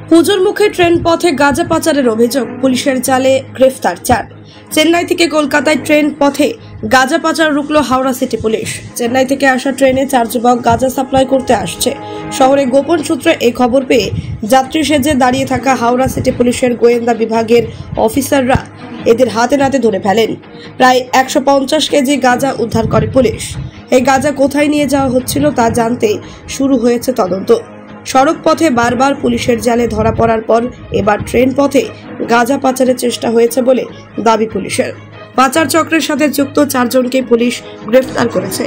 পুজোর মুখে ট্রেন পথে গাঁজা পাচারের অভিযোগ, পুলিশের জালে গ্রেফতার 4। চেন্নাই থেকে কলকাতায় ট্রেন পথে গাঁজা পাচার রুখল হাওড়া সিটি পুলিশ। চেন্নাই থেকে আসা ট্রেনে 4 যুবক গাঁজা সাপ্লাই করতে আসছে। শহরে গোপন সূত্রে এই খবর পেয়ে যাত্রী সেজে দাঁড়িয়ে থাকা হাওড়া সিটি পুলিশের গোয়েন্দা বিভাগের অফিসাররা এদের হাতে নাতে ধরে ফেলেন। প্রায় 150 কেজি গাঁজা উদ্ধার করে পুলিশ। এই গাঁজা কোথায় নিয়ে যাওয়া হচ্ছিল তা জানতে শুরু হয়েছে তদন্ত। সড়ক পথে বারবার পুলিশের জালে ধরা পড়ার পর এবার ট্রেন পথে গাঁজা পাচারের চেষ্টা হয়েছে বলে দাবি পুলিশের। পাচার চক্রের সাথে যুক্ত 4 জনকে পুলিশ গ্রেফতার করেছে।